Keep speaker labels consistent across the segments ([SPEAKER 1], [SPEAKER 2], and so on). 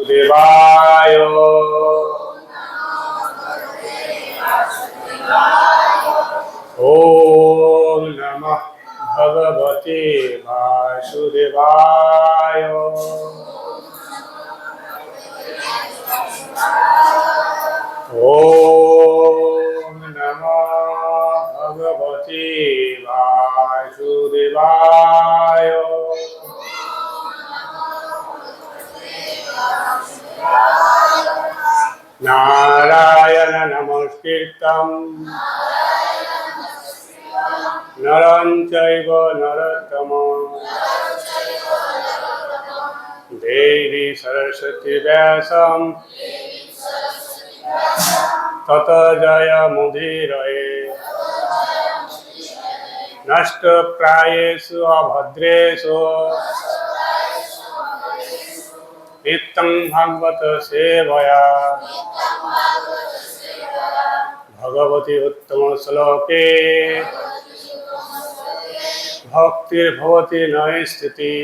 [SPEAKER 1] वासुदेवाय। ओम नमः भगवते वासुदेवाय। ओम नमः भगवते वासुदेवाय। नारायण नमस्कृतं नरं चैव नरोत्तमं देवी सरस्वती व्यासं ततो जयमुदीरये। नष्टप्रायेषु अभद्रेषु नित्यं भागवत सेवया भगवती उत्तम श्लोके भक्तिर्भवति नैष्ठिति।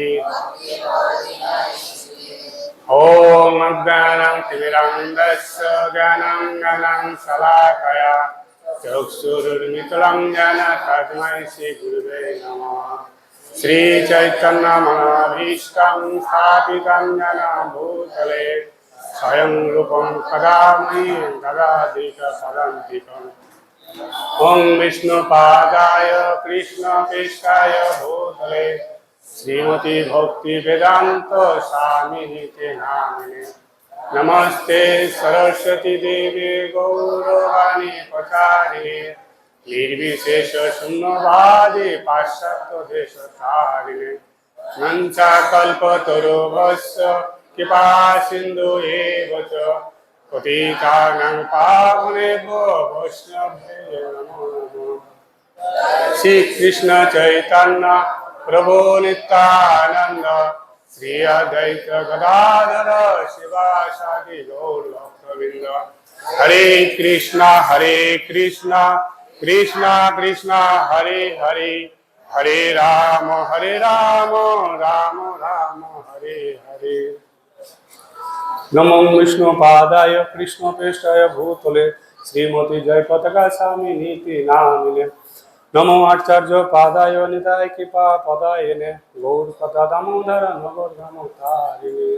[SPEAKER 1] ओम अज्ञानं तिमिरन्धस्य ज्ञानाञ्जनं शलाकया चक्षुरुन्मिलितं येन तस्मै श्रीगुरुवे नमः। श्रीचैतन्यमनोभीष्टं स्थापितं येन भूतले स्वयं रूपं कदा मह्यं ददाति पदान्तिकम्। ओं विष्णुपादाय कृष्णकेशाय भूतले श्रीमती भक्ति वेदांत स्वामिनिते नामिने। नमस्ते सरस्वती देवी गौरवाणी प्रचारिणे निर्विशेष शून्यवादी पाश्चात्य देशतारिणे। वंशाकल्पतरुभ्यश्च कृपा सिन्धु एव च पतितानां पावनेभ्यो वैष्णवेभ्यो नमो नमः। श्री कृष्ण चैतन्य प्रभु नित्यानंद श्री अद्वैत गदाधर शिवासादि गौर भक्तवृंद। हरे कृष्णा कृष्णा कृष्णा हरे हरे, हरे राम राम राम हरे हरे। नमो विष्णुपादाय कृष्णप्रेष्ठाय भूतले श्रीमती जयपताका स्वामिनीति नामिने। नमो आचार्य पादाय निताय कृपा पदायने गौर कथा दामोदर नगर धामोतारिणे।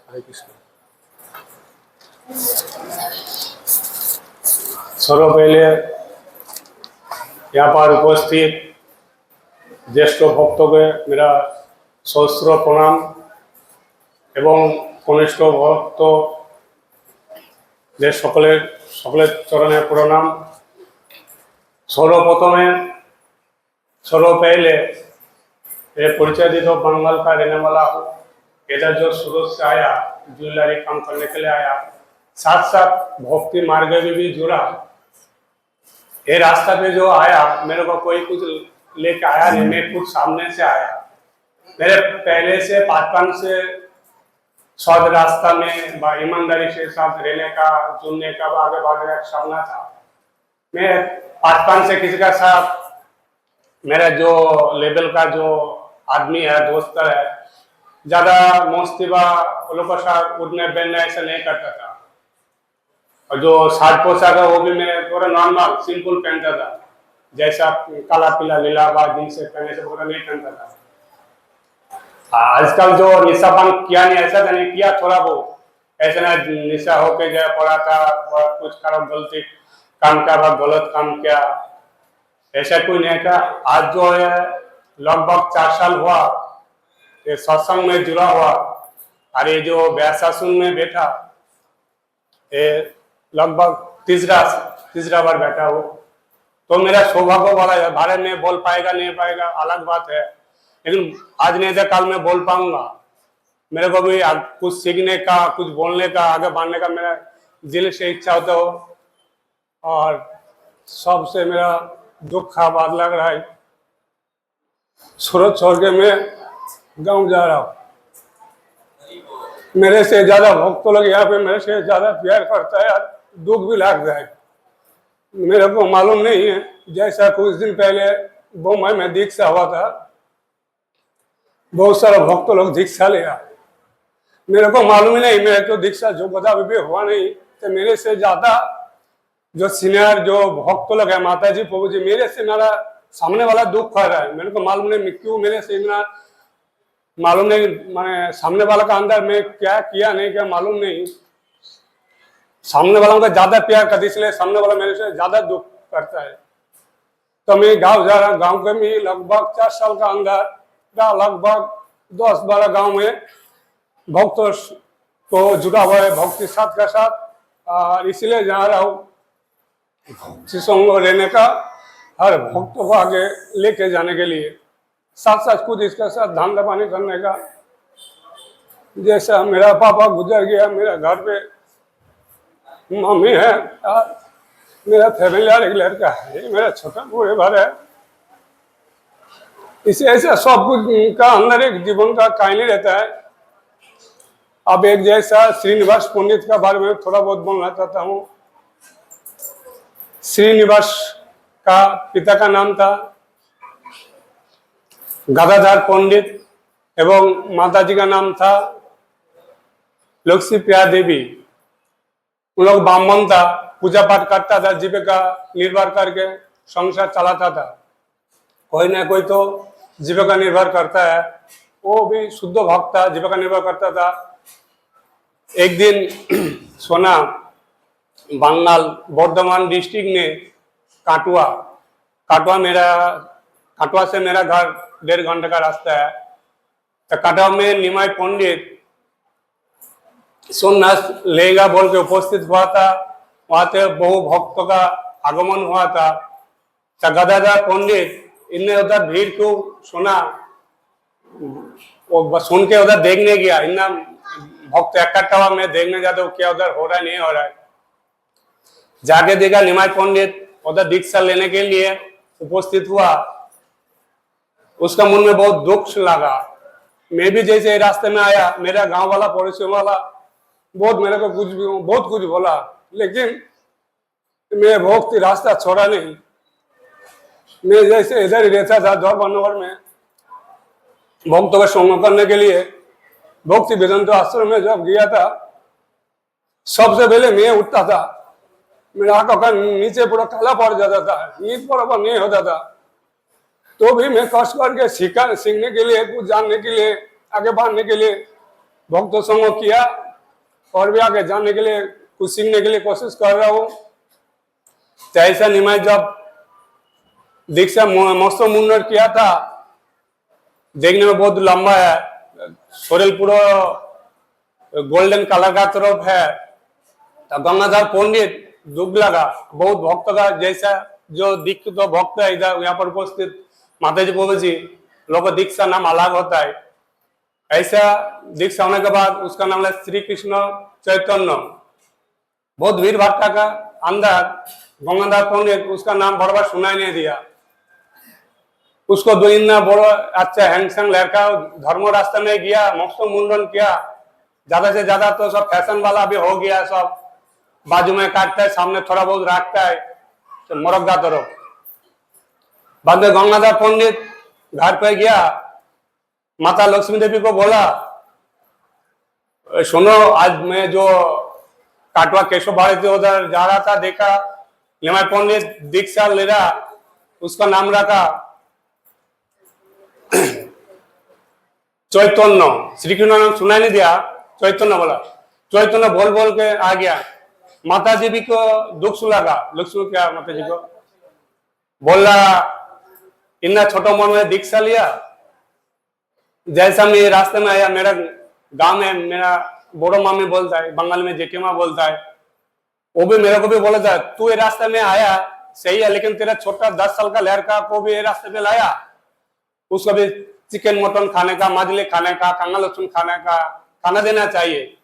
[SPEAKER 1] हरे कृष्ण। सर्व पहले यहाँ पर उपस्थित ज्येष्ठ भक्तों के मेरा सहस्र प्रणाम एवं कनिष्ठ भक्त जे सकले चरणे प्रणाम। सर्वप्रथमे सर्व पहले ये परिचय दी तो बंगाल का रहने वाला हूँ। इधर जो सूरत से आया, ज्वेलरी काम करने के लिए आया, साथ साथ भक्ति मार्ग में भी जुड़ा। ये रास्ता पे जो आया मेरे को कोई कुछ लेके आया नहीं, मैं खुद सामने से आया। मेरे पहले से पाटन से सद रास्ता में ईमानदारी से साथ रहने का, जुड़ने का, आगे बढ़ने का सपना था। मैं पाटन से किसी का साथ मेरा जो लेवल का जो आदमी है, दोस्त है, ज्यादा मस्ती व लोगों के साथ उठने बैठने ऐसा नहीं करता था। और जो शर्ट पोशाक है वो भी मैं थोड़ा नॉर्मल सिंपल पहनता था, जैसा काला पीला नीला बा जींस पहने से पूरा नहीं पहनता था। आजकल जो निशापान किया नहीं ऐसा था, नहीं किया थोड़ा बहुत ऐसा ना निशा होके गया पड़ा था, कुछ खराब गलती काम का गलत काम किया, ऐसा कोई नहीं था। आज जो है लगभग 4 साल हुआ ये सत्संग में जुड़ा हुआ, और ये जो व्यासासन में बैठा ये लगभग तीसरा बार बैठा हो। तो मेरा सौभाग्य वाला है। भारत में बोल पाएगा नहीं पाएगा अलग बात है, लेकिन आज नहीं तो कल मैं बोल पाऊंगा। मेरे को भी कुछ सीखने का, कुछ बोलने का, आगे बढ़ने का मेरा दिल से इच्छा होता हो। और सबसे मेरा दुख का बात लग रहा है, सूरत छोड़ के मैं गाँव जा रहा हूँ। मेरे से ज्यादा भक्त लोग यहाँ पे मेरे से ज्यादा प्यार करता है, दुख भी लग रहा है। मेरे को मालूम नहीं है, जैसा कुछ दिन पहले बम्बई में दीक्षा हुआ था, बहुत सारा भक्त लोग दीक्षा लिया। मेरे को मालूम ही नहीं, मेरे तो दीक्षा जो कदा भी हुआ नहीं। तो मेरे से ज्यादा जो सीनियर जो भक्त लोग है, माता जी प्रभु जी, मेरे से मेरा सामने वाला दुख कर रहा है। मेरे को मालूम नहीं क्यों मेरे से इतना मालूम नहीं, मैंने सामने वाला का अंदर में क्या किया नहीं क्या मालूम नहीं। सामने वालों का ज्यादा प्यार करती, इसलिए सामने वाला मेरे से ज्यादा दुख करता है। तो मैं गांव जा रहा हूँ, गांव के में लगभग 4 साल का अंदर लगभग 10-12 गांव में भक्त को जुड़ा हुआ है भक्ति साथ का साथ, और इसलिए जा रहा हूँ संग रहने का, हर भक्त को आगे लेके जाने के लिए, साथ साथ खुद इसके साथ धंधा पानी करने का। जैसा मेरा पापा गुजर गया, मेरा घर पे मम्मी है, मेरा फैमिली एक लड़का है, मेरा छोटा बूढ़े भर है। इसे ऐसा सब कुछ का अंदर एक जीवन का कहानी रहता है। अब एक जैसा श्रीनिवास पंडित का बारे में थोड़ा बहुत बोलना चाहता हूँ। श्रीनिवास का पिता का नाम था गदाधर पंडित एवं माता जी का नाम था लक्ष्मी प्रिया देवी। उन लोग ब्राह्मण था, पूजा पाठ करता था, जीविका निर्भर करके संसार चलाता था। कोई ना कोई तो जीविका निर्भर करता है, वो भी शुद्ध भक्त था, जीविका निर्भर करता था। एक दिन सोना बंगाल बर्धमान डिस्ट्रिक्ट में काटवा से मेरा घर 1.5 घंटे का रास्ता है। तो काटवा में निमाई पंडित सन्यास लेगा बोल के उपस्थित हुआ था। वहां से बहु भक्तों का आगमन हुआ था। तो गदाधर पंडित इनने उधर भीड़ को सुना, वो सुन के उधर देखने गया। इन्ना भक्त इकट्ठा हुआ, मैं देखने जाता हूँ क्या उधर हो रहा है नहीं हो रहा है। जाके देखा निमाई पंडित उधर दीक्षा लेने के लिए उपस्थित हुआ। उसका मन में बहुत दुख लगा। मैं भी जैसे रास्ते में आया, मेरा गांव वाला पड़ोसी वाला बहुत मेरे को बहुत कुछ बोला, लेकिन मैं भक्ति रास्ता छोड़ा नहीं। मैं जैसे इधर ही रहता था धर्मनगर में भक्तों का संग करने के लिए। भक्ति वेदांत आश्रम में जब गया था, सबसे पहले मैं उठता था, मेरा आंखों का नीचे पूरा काला पड़ जाता था, नींद बराबर नहीं होता था। तो भी मैं कष्ट करके सीखने के लिए, कुछ जानने के लिए, आगे बढ़ने के लिए भक्तों संग किया, और भी आगे जानने के लिए कुछ सीखने के लिए कोशिश कर रहा हूँ। ऐसा निमाई जब दीक्षा मस्त मुन्नर किया था, देखने में बहुत लंबा है, शरीर पूरा गोल्डन कलर का तरफ है। तो गंगाधर पंडित दुख लगा, बहुत भक्त का जैसा जो दीक्षित तो भक्त है इधर यहाँ पर उपस्थित माता जी प्रभु जी, लोग दीक्षा नाम अलग होता है। ऐसा दीक्षा होने के बाद उसका नाम है श्री कृष्ण चैतन्य। बहुत भीड़ भट्टा का अंदर गंगाधर पंडित उसका नाम बराबर सुनाई नहीं दिया। उसको 2 दिन बड़ा अच्छा हैंडसम लड़का धर्म रास्ते में गया, मस्त मुंडन किया। ज्यादा से ज्यादा तो सब फैशन वाला भी हो गया, सब बाजू में काटता है, सामने थोड़ा बहुत रखता है, तो मुर्गा तरफ। बाद में गंगाधर पंडित घर पे गया, माता लक्ष्मी देवी को बोला, सुनो आज मैं जो काटवा केशव भारती उधर जा रहा था, देखा निमाई पंडित दीक्षा ले रहा, उसका नाम रखा चैतन्य। श्री कृष्ण नाम सुनाई नहीं दिया, चैतन्य बोला। चैतन्य बोल बोल के आ गया। माता जी भी को दुख लगा, लक्ष्मी क्या माता जी को बोला, इतना छोटा मन में दीक्षा लिया। जैसा मैं रास्ते में आया, मेरा गांव में मेरा बड़ो मामी बोलता है, बंगाल में जेठीमा बोलता है, वो भी मेरे को भी बोला था, तू ये रास्ते में आया सही है, लेकिन तेरा छोटा 10 साल का लड़का को भी ये रास्ते पे लाया, उसको भी चिकन मटन खाने का, मछली खाने का, कंगा लहसुन खाने का खाना देना चाहिए।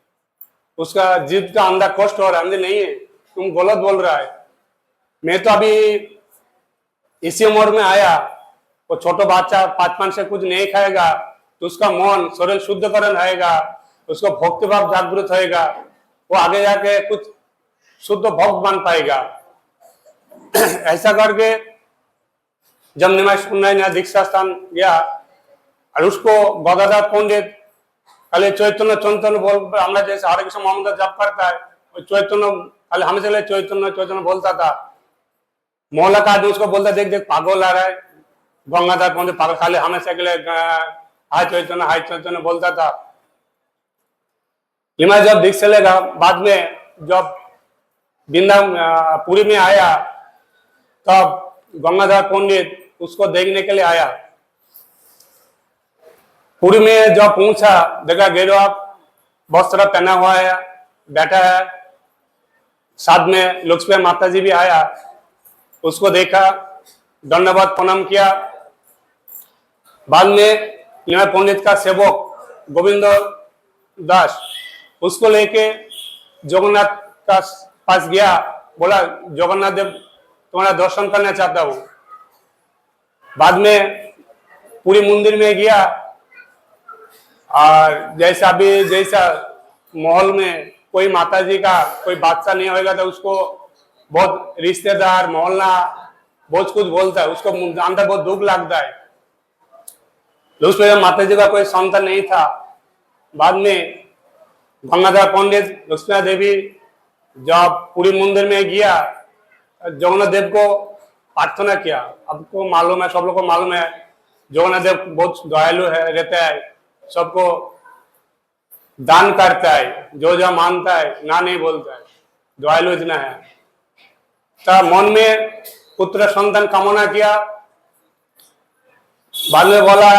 [SPEAKER 1] उसका जीव का अंदर कष्ट हो रहा है, नहीं है तुम गलत बोल रहा है। मैं तो अभी इसी उम्र में आया, वो छोटा बच्चा 5-5 से कुछ नहीं खाएगा तो उसका मन शरीर शुद्धकरण रहेगा, उसको भक्ति भाव जागृत होएगा, वो आगे जाके कुछ शुद्ध भक्त बन पाएगा। ऐसा करके जब निमाई दीक्षा स्थान गया और उसको गदाधर पंडित खाली चैतन्य चैतन्य बोल, हमरा जैसे हरे कृष्ण मोहम्मद जप करता है, चैतन्य खाली हमें चले चैतन्य चैतन्य बोलता था। मोहल्ला का आदमी उसको बोलता, देख देख पागल आ रहा है, गंगाधर पंडित पागल, खाली हमेशा के लिए हाय चैतन्य बोलता था। मैं जब दीक्षा लेगा, बाद में जब पुरी में आया, तब गंगाधर पंडित उसको देखने के लिए आया। पुरी में जब पहुंचा, देखा गेरुआ वस्त्र पहना हुआ है, बैठा है, साथ में लक्ष्मी माता जी भी आया, उसको देखा, दंडवत प्रणाम किया। बाद में यहाँ पंडित का सेवक गोविंद दास उसको लेके जगन्नाथ का पास गया, बोला जगन्नाथ देव तुम्हारा दर्शन करना चाहता हूं। बाद में पूरी मंदिर में गया, और जैसा भी जैसा माहौल में कोई माता जी का कोई बादशाह नहीं होगा तो उसको बहुत रिश्तेदार मोहल्ला बहुत कुछ बोलता है, उसको अंदर बहुत दुख लगता है। उसमें माता जी का कोई संतान नहीं था। बाद में गंगाधर पंडित लक्ष्मी देवी जब पूरी मंदिर में गया, जगन्नाथ देव को प्रार्थना किया। आपको मालूम है, सब लोग को मालूम है, जगन्नाथ देव बहुत दयालु है, रहता है, सबको दान करता है, जो जो मानता है ना नहीं बोलता है, दयालु इतना है। तब मन में पुत्र संतान कामना किया। बाद में बोला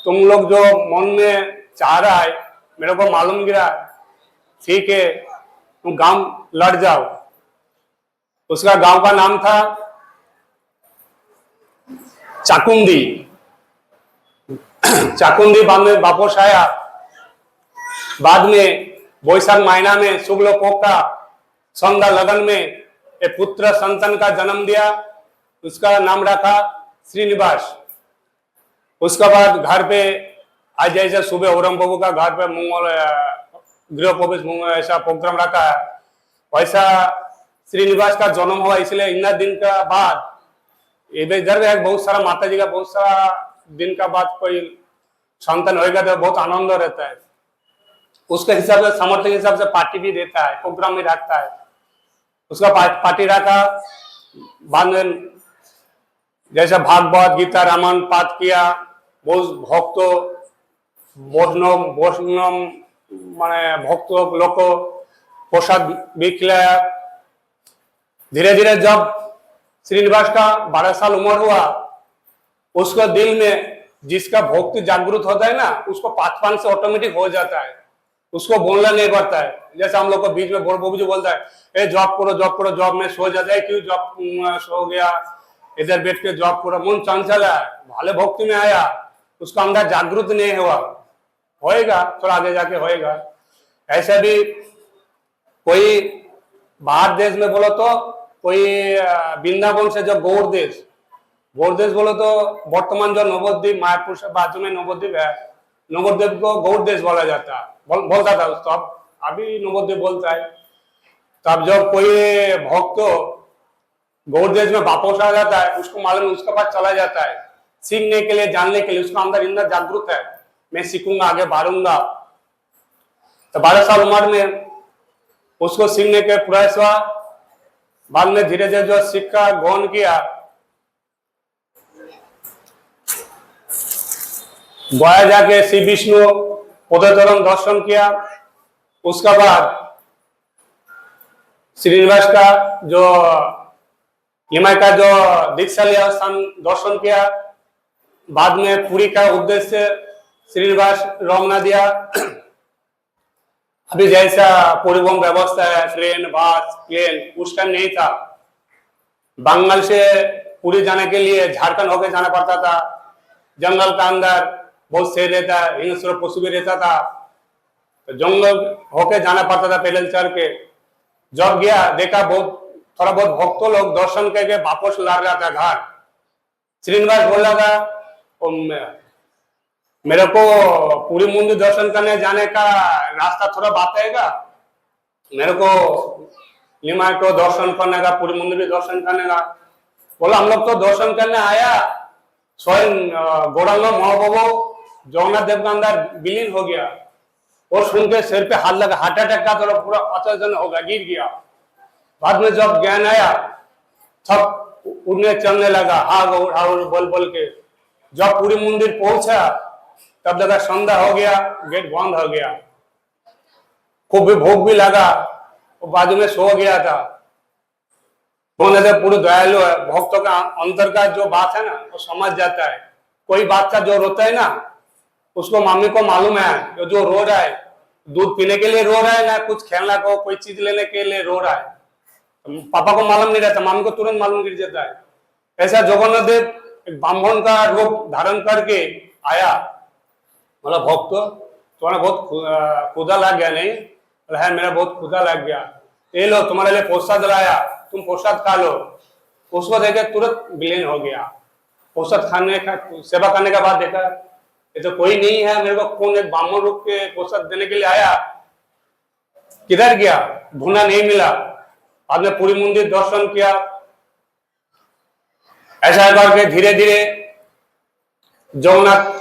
[SPEAKER 1] तुम लोग जो मन में चाह रहा है मेरे को मालूम गिरा, ठीक है तुम गांव लड़ जाओ। उसका गांव का नाम था चाकुंदी। चाकुंदी बाद में वापस आया। बाद में वैशाख महीना में शुक्ल पक्ष का संध्या लगन में एक पुत्र संतान का जन्म दिया, उसका नाम रखा श्रीनिवास। उसके बाद घर पे आज जैसे सुबह औरंग बाबू का घर पे मंगल गृह प्रवेश मंगल ऐसा प्रोग्राम रखा है, वैसा श्रीनिवास का जन्म हुआ। इसलिए इतना दिन का बाद इधर बहुत सारा माता जी का बहुत सारा दिन का बाद कोई संतान होगा तो बहुत आनंद रहता है। उसके हिसाब से सामर्थ्य के हिसाब से पार्टी भी देता है, प्रोग्राम भी रखता है। उसका पार्टी रखा। बाद में जैसे भागवत गीता रामायण पाठ किया, बहुत भक्त वैष्णव माने भक्त लोग को प्रसाद भी खिलाया। धीरे धीरे जब श्रीनिवास का 12 साल उम्र हुआ, उसका दिल में जिसका भक्ति जागृत होता है ना, उसको पाठपान से ऑटोमेटिक हो जाता है, उसको बोलना नहीं पड़ता है। जैसे हम लोग को बीच में बोल जो बोलता है ए जॉब करो जॉब में सो जाता है, क्यों जॉब सो गया, इधर बैठ के जॉब करो, मन चंचल है, भाले भक्ति में आया, उसका अंदर जागृत नहीं हुआ, होएगा थोड़ा आगे जाके होएगा। ऐसा भी कोई बाहर देश में बोलो तो कोई वृंदावन से जो गौड़ देश बोलो तो वर्तमान जो नवद्वीप मायापुर से बाजू में नवद्वीप है, नवद्वीप को गौड़ देश बोला जाता बोलता था उसको, अब अभी नवद्वीप बोलता है। तब जब कोई भक्त गौड़ देश में वापस आ जाता है, उसको मालूम उसके पास चला जाता है सीखने के लिए, जानने के लिए, उसका अंदर इंदर जागरूक है, मैं सीखूंगा आगे बढ़ूंगा। तो 12 साल उम्र में उसको सीखने के प्रयास हुआ। बाद में धीरे धीरे जो सिक्का ग्रहण किया, गया जाके श्री विष्णु पदचरण दर्शन किया। उसका बाद श्रीनिवास का जो हिमाय का जो दीक्षा लिया स्थान दर्शन किया। बाद में पूरी का उद्देश्य श्रीनिवास रवाना दिया। अभी जैसा परिवहन व्यवस्था है, ट्रेन बस प्लेन उस टाइम नहीं था। बंगाल से पूरी जाने के लिए झारखंड होकर जाना पड़ता था। जंगल का अंदर बहुत शेर रहता है, हिंस्र पशु भी रहता था, तो जंगल होके जाना पड़ता था पैदल चल के। जब गया देखा बहुत थोड़ा बहुत भक्तों लोग दर्शन करके वापस ला रहा था घर। श्रीनिवास बोल रहा था मेरे को पूरी मंदिर दर्शन करने जाने का रास्ता थोड़ा बताएगा, मेरे को निमाय को दर्शन करने का, पूरी मंदिर भी दर्शन करने का। बोला हम लोग तो दर्शन करने आया, स्वयं गौरांग महाप्रभु जगन्नाथ देव का अंदर विलीन हो गया, वो सुन के सिर पे हाथ लगा, हार्ट अटैक का तो पूरा अचानक होगा, गिर गया। बाद में जब ज्ञान आया सब उड़ने चलने लगा, हाँ बोल बोल के। जब पूरी मंदिर पहुंचा तब लगा संध्या हो गया, गेट बंद हो गया। खूब भी भूख भी लगा, वो बाजू में सो गया था। पूरे दयालु है, भक्तों का अंतर का जो बात है ना वो समझ जाता है। कोई बात का जो रोता है ना, उसको मम्मी को मालूम है जो रो रहा है, दूध पीने के लिए रो रहा है ना कुछ खेलना को कोई चीज लेने के लिए रो रहा है। पापा को मालूम नहीं रहता, मम्मी को तुरंत मालूम गिर जाता है। ऐसा जगन्नाथ देव एक ब्राह्मण का रूप धारण करके आया, बोला भक्त तुम्हारा बहुत खुदा लग गया नहीं? बोला है मेरा बहुत खुदा लग गया, ये लो तुम्हारे लिए प्रसाद लाया, तुम प्रसाद खा लो। उसको देखे तुरंत विलीन हो गया। प्रसाद खाने का सेवा करने का बाद देखा ये तो कोई नहीं है, मेरे को कौन एक ब्राह्मण रूप के प्रसाद देने के लिए आया, किधर गया? ढूंढा नहीं मिला। बाद में पूरी मंदिर दर्शन किया। ऐसा करके धीरे धीरे जगन्नाथ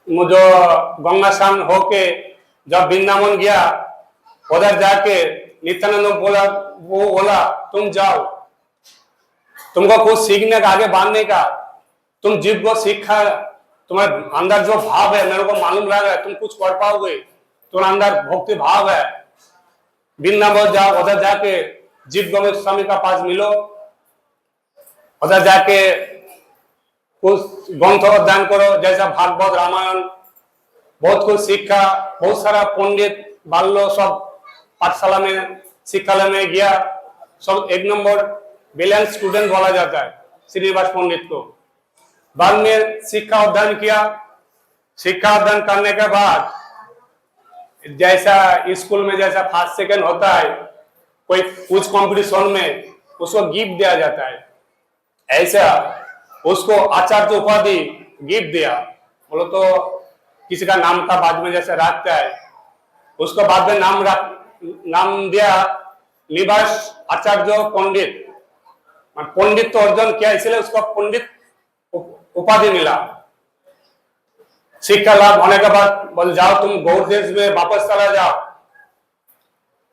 [SPEAKER 1] जो गंगा स्नान होके जब वृंदावन गया, उधर जाके नित्यानंद बोला तुम जाओ, तुमको कुछ सीखने का, आगे बढ़ने का, तुम जीव को सीखा, तुम्हारे अंदर जो भाव है मेरे को मालूम लग रहा है तुम कुछ कर पाओगे, तुम्हारे अंदर भक्ति भाव है। वृंदावन जाओ, उधर जाके जीव गोविंद स्वामी का पास मिलो, उधर जाके कुछ ग्रंथों का दान करो, जैसा भागवत रामायण, बहुत कुछ सीखा। बहुत सारा पंडित बाल्लो सब पाठशाला में शिक्षालय में गया, सब एक नंबर ब्रिलियंट स्टूडेंट बोला जाता है श्रीनिवास पंडित को। बाद में शिक्षा अध्ययन किया। शिक्षा अध्ययन करने के बाद जैसा स्कूल में जैसा फर्स्ट सेकंड होता है कोई कुछ कंपटीशन में, उसको गिफ्ट दिया जाता है, ऐसा उसको आचार्य उपाधि गिफ्ट दिया। बोलो तो किसी का नाम का बाद में जैसे रखता है, उसको बाद में नाम दिया निवास आचार्य पंडित। पंडित तो अर्जन किया इसलिए उसको पंडित उपाधि मिला। शिक्षा लाभ होने के बाद बोले जाओ तुम गौर देश में वापस चला जाओ,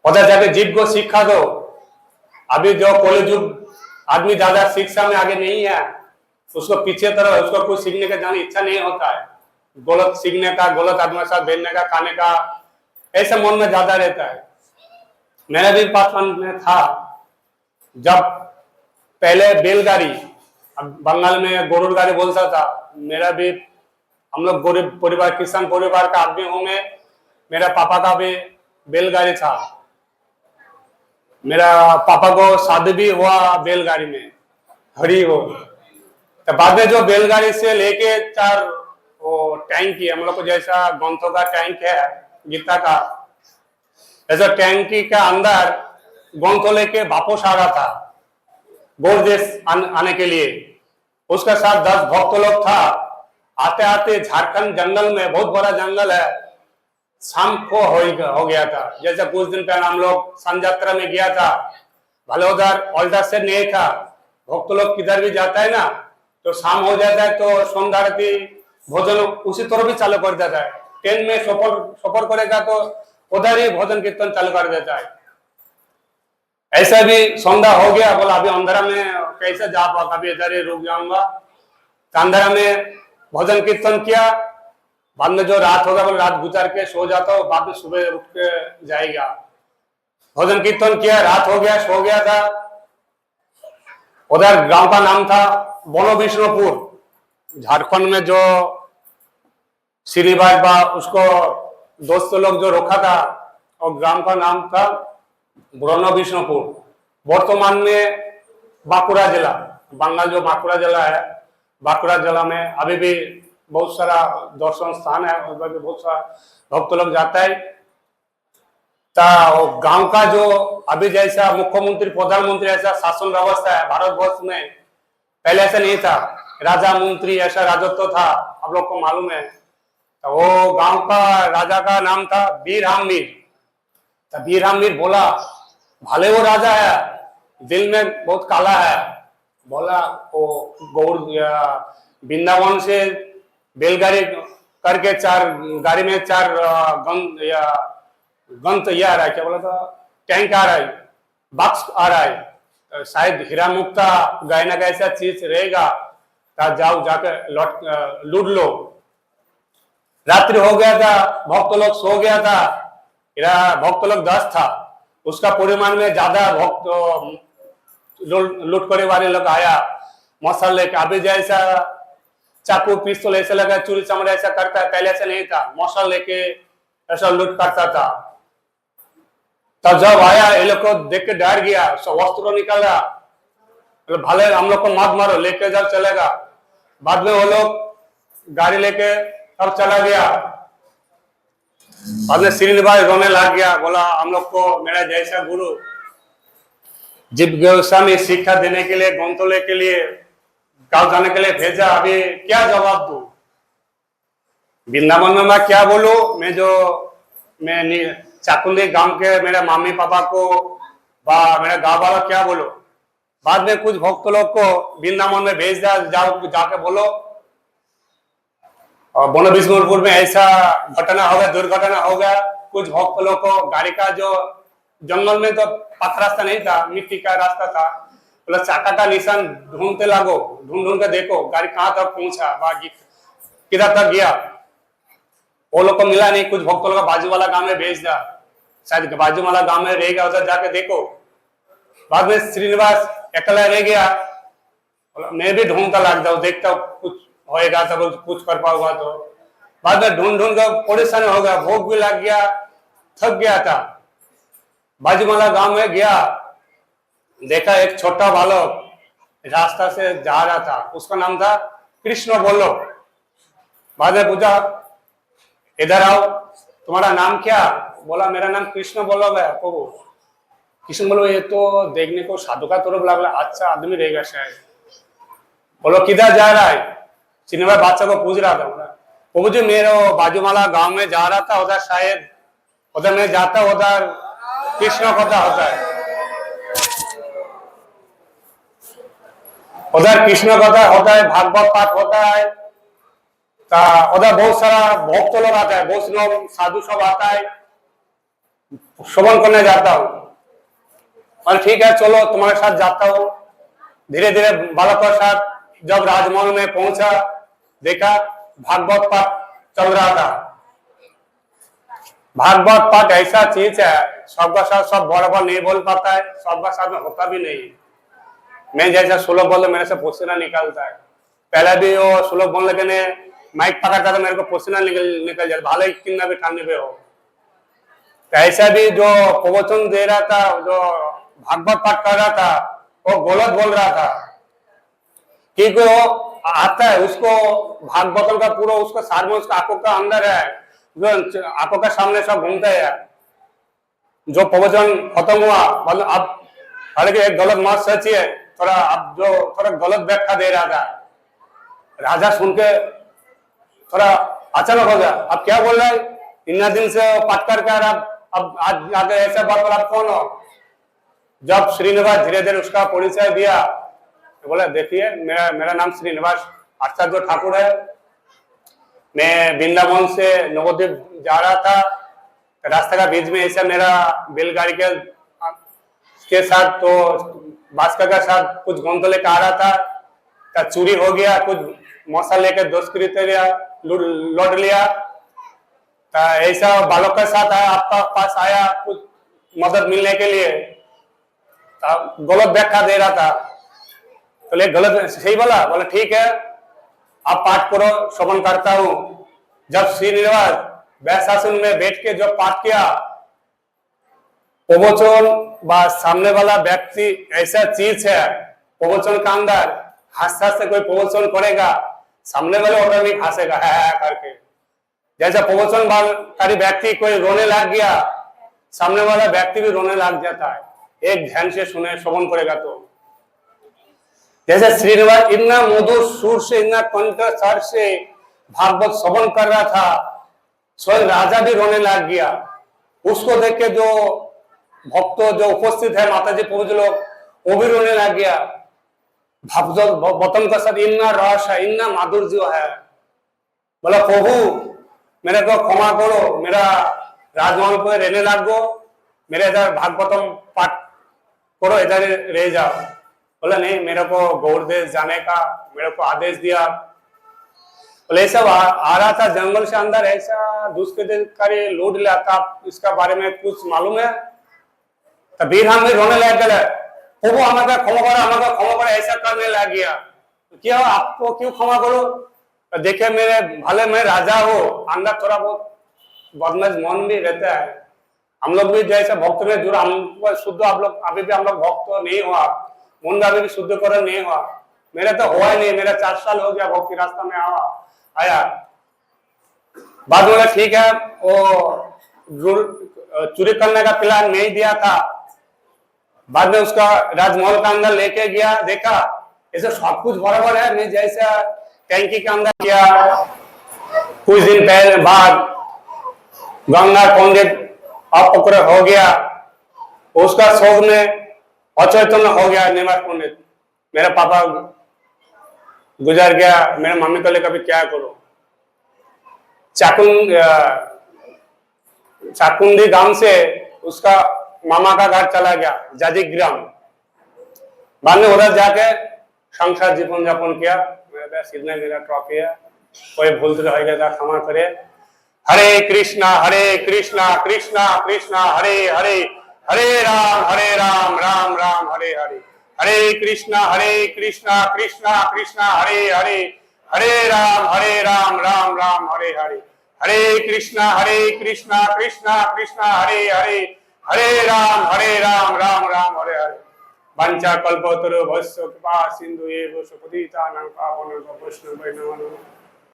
[SPEAKER 1] उधर जाके जीव को शिक्षा दो। अभी जो कॉलेज आदमी ज्यादा शिक्षा में आगे नहीं है, उसको पीछे तरह उसको कुछ सीखने का जाने इच्छा नहीं होता है, गलत सीखने का, गलत आदमी के साथ भेजने का, खाने का, ऐसा मन में ज्यादा रहता है। मेरा भी पासवान में था, जब पहले बैलगाड़ी, अब बंगाल में गोरुड़ गाड़ी बोलता था, मेरा भी, हम लोग गरीब परिवार, किसान परिवार का आदमी हूं मैं, मेरा पापा का भी बैलगाड़ी था। मेरा पापा को शादी भी हुआ बैलगाड़ी में, हरी हो। तो बाद में जो बैलगाड़ी से लेके 4 वो टैंकी, हम लोग को जैसा ग्रंथों का टैंक है गीता का, ऐसा टैंकी का अंदर ग्रंथों लेके वापस आ रहा था गौर देश आने के लिए। उसके साथ 10 भक्त लोग था। आते आते झारखंड जंगल में, बहुत बड़ा जंगल है, शाम को हो गया था। जैसे कुछ दिन पहले हम लोग सन यात्रा में गया था, भले उधर ऑल्टर से नहीं था, भक्त लोग किधर भी जाता है ना तो शाम हो जाता है तो सोमधारती भोजन उसी तरह भी चालू कर देता है। ट्रेन में सफर करेगा तो उधर ही भोजन कीर्तन चालू कर देता है। ऐसा भी संध्या हो गया, बोला अभी अंधेरा में कैसे जा पाऊंगा, अभी इधर ही रुक जाऊंगा। तो अंधेरा में भोजन कीर्तन किया। बाद में जो रात होगा बोले रात गुजार के सो जाता हूँ, बाद में सुबह उठ के जाएगा। भोजन कीर्तन किया, रात हो गया, सो गया था। उधर गांव का नाम था बोनो विष्णुपुर, झारखंड में जो श्रीनिवास बा उसको दोस्त लोग जो रोका था, और ग्राम का नाम था ब्रह्म विष्णुपुर। वर्तमान में बांकुड़ा जिला, बंगाल जो बांकुड़ा जिला है, बांकुड़ा जिला में अभी भी बहुत सारा दर्शन स्थान है, उसमें भी बहुत सारा भक्त लोग जाता है। गांव का जो अभी जैसा मुख्यमंत्री प्रधानमंत्री ऐसा शासन व्यवस्था है भारतवर्ष में, पहले ऐसा नहीं था। राजा मंत्री ऐसा राजत्व था, आप लोग को मालूम है। तो वो गांव का राजा का नाम था बीरहामीर। तो बीरहामीर बोला भले वो राजा है, दिल में बहुत काला है। बोला वो गौड़ वृंदावन से बैलगाड़ी करके चार गाड़ी में चार गन तो ये आ रहा है, क्या बोला था, टैंक आ रहा है, बॉक्स आ रहा है, शायद हीरा मुक्ता गहना का ऐसा चीज रहेगा, जाओ जाकर लूट लो। रात्रि हो गया था, भक्त लोग सो गया था, भक्त लोग 10 था, उसका परिमाण में ज्यादा भक्त लूट करे वाले लोग आया, मौसल लेके। अभी जैसा चाकू पिस्तौल ऐसा लगा, चूड़ी चमड़ा ऐसा करता है, पहले ऐसा नहीं था, मौसल लेके ऐसा लूट करता था। तब जब आया, ये लोग को देख के डर गया, वस्त्र निकाला, भले हम लोग को मत मारो, लेके जाओ चलेगा। बाद में वो लोग गाड़ी लेके अब चला गया। बाद में श्रीनिवास रोने लग गया, बोला हम लोग को मेरा जैसा गुरु जीव गोस्वामी शिक्षा देने के लिए, गौंतले के लिए, गांव जाने के लिए भेजा, अभी क्या जवाब दूं? वृंदावन में मैं क्या बोलूं? मैं चाकुंदी गांव के मेरे मम्मी पापा को मेरा गांव वाला क्या बोलो? बाद में कुछ भक्त लोग को वृंदावन में भेज दिया, जाओ जाके बोलो और बोलो बिष्णुपुर में ऐसा घटना हो गया, दुर्घटना हो गया। कुछ भक्त लोग को गाड़ी का जो जंगल में तो पक्का रास्ता नहीं था, मिट्टी का रास्ता था, बोला चाका का निशान ढूंढते लागो, ढूंढ के देखो गाड़ी कहाँ तक पहुंचा, किधर तक गया। वो लोग को मिला नहीं, कुछ भक्त लोग बाजू वाला गांव में भेज दिया, शायद बाजू वाला गांव में रह गया, उधर जाके देखो। बाद में श्रीनिवास अकेला रह गया, मैं भी ढूंढता लग जाऊँ, देखता कुछ होएगा तो कुछ कर पाऊंगा। तो बाद में ढूंढ कर परेशान हो गया, भूख भी लग गया, थक गया था। बाजू वाला गांव में गया, देखा एक छोटा बालक रास्ता से जा रहा था, उसका नाम था कृष्ण बोलो। बाद में पूछा इधर आओ, तुम्हारा नाम क्या? बोला मेरा नाम कृष्ण बोलो है प्रभु। कृष्ण बोलो ये तो देखने को साधु का तरफ लग रहा, अच्छा आदमी रहेगा शायद। बोलो किधर जा रहा है? श्रीनिवास बादशाह को पूछ रहा था, बोला प्रभु जी मेरे बाजू वाला गांव में जा रहा था, उधर शायद उधर मैं जाता, उधर कृष्ण कथा होता है, उधर कृष्ण कथा होता है, भागवत पाठ होता है, उधर बहुत सारा भक्त लोग आता है, बहुत लोग साधु सब आता है, श्रवण करने जाता हूँ। और ठीक है चलो तुम्हारे साथ जाता हूँ। धीरे धीरे बालक के साथ जब राजमहल में पहुंचा, देखा भागवत पाठ चल रहा था। भागवत पाठ ऐसा चीज है, सबका साथ सब बराबर नहीं बोल पाता है, सबका साथ में होता भी नहीं। मैं जैसा श्लोक बोल मेरे से पसीना निकलता है। पहले भी वो श्लोक बोलने के लिए माइक पकड़ता था, मेरे को पसीना निकल जाता, भाले कितना भी ठाने पे हो। ऐसा भी जो प्रवचन दे रहा था, जो भागवत पाठ कर रहा था, वो गलत बोल रहा था, क्योंकि वो आता है उसको भागवतम का पूरा उसका सार में उसका आंखों का अंदर है, जो आंखों का सामने सब घूमता है। जो प्रवचन खत्म हुआ, मतलब अब हालांकि एक गलत मत सच है, थोड़ा अब जो थोड़ा गलत व्याख्या दे रहा था, राजा सुन के थोड़ा अचानक हो गया, अब क्या बोल रहा है, इतना दिन से पाठ करके अब आज आके ऐसा बात बोला, आप कौन हो? जब श्रीनिवास धीरे धीरे उसका परिचय दिया, तो बोला देखिए मेरा नाम श्रीनिवास आचार्य ठाकुर है, मैं वृंदावन से नवद्वीप जा रहा था, रास्ते का बीच में ऐसा मेरा बैलगाड़ी के साथ तो भास्कर के साथ कुछ गोंद लेकर आ रहा था, चोरी हो गया, कुछ मौसा लेकर दुष्कृत्य लौट लिया, ऐसा बालक के साथ आया, आपका पास आया कुछ मदद मिलने के लिए, गलत व्याख्या दे रहा था। तो ले गलत सही बोला ठीक है आप पाठ करो, श्रवण करता हूं। जब श्रीनिवास वैशासन में बैठ के जब पाठ किया, प्रवचन बा सामने वाला व्यक्ति ऐसा चीज है, प्रवचन का अंदर हंसता से कोई प्रवचन करेगा, सामने वाले ऑटोमेटिक हंसेगा है करके। जैसा प्रवचनकारी व्यक्ति कोई रोने लग गया, सामने वाला व्यक्ति भी रोने लग जाता है, एक ध्यान से सुने श्रवण करेगा तो। जैसे श्रीनिवास इतना मधुर सुर से, इतना कंठ स्वर से भागवत श्रवण कर रहा था, स्वयं राजा भी रोने लग गया। उसको देख के जो भक्त जो उपस्थित है माताजी पूज लोग, वो भी रोने लग गया। भागवत का साथ इतना रस है, इतना माधुर्य है। बोला प्रभु मेरे को क्षमा करो, मेरा राजमहल पे रहने लग गो, मेरे इधर भागवतम पाठ करो, इधर रह जाओ। बोला नहीं, मेरे को गौड़ देश जाने का मेरे को आदेश दिया। बोले ऐसा आ रहा था जंगल से अंदर, ऐसा दुष्कृतकारी लूट लिया था, इसका बारे में कुछ मालूम है? तो वीर हम भी रोने लग गए, वो हमारा क्षमा करो, हमारा क्षमा करो, ऐसा करने लग गया। तो क्या आपको क्यों क्षमा करो? तो देखे मेरे भले मैं राजा हो, अंदर थोड़ा बहुत बदमाश मन भी रहता है। हम लोग भी जैसे भक्त में जुड़ा, हम शुद्ध, आप लोग अभी भी हम लोग भक्त नहीं हुआ, मन अभी भी शुद्धिकरण नहीं हुआ। मेरा तो हुआ ही नहीं, मेरा 4 साल हो गया भक्ति रास्ता में आया। बाद बोला ठीक है, वो चोरी करने का प्लान नहीं दिया था। बाद में उसका राजमहल का अंदर लेके गया, देखा ऐसे सब कुछ बराबर है, मैं जैसा टैंकी के अंदर किया। कुछ दिन पहले बाद गंगा पंडित अपक्र हो गया, उसका शोक में अचैतन्य हो गया निमार पंडित। मेरा पापा गुजर गया, मेरे मम्मी को लेकर भी क्या करो। चाकुंदी गांव से उसका मामा का घर चला गया, जाजी ग्राम। बाद में उधर जाके संसार जीवन यापन किया। मेरा ट्रॉफी है, कोई भूल रह गया क्षमा करे। हरे कृष्णा कृष्णा कृष्णा हरे हरे, हरे राम राम राम हरे हरे। हरे कृष्णा कृष्णा कृष्णा हरे हरे, हरे राम राम राम हरे हरे। हरे कृष्णा कृष्णा कृष्णा हरे हरे, हरे राम राम राम हरे हरे। वंचा कल्पतरु भस्य कृपा सिंधु एव सुपतितानां पावनानां वैष्णवानां नमो नमः।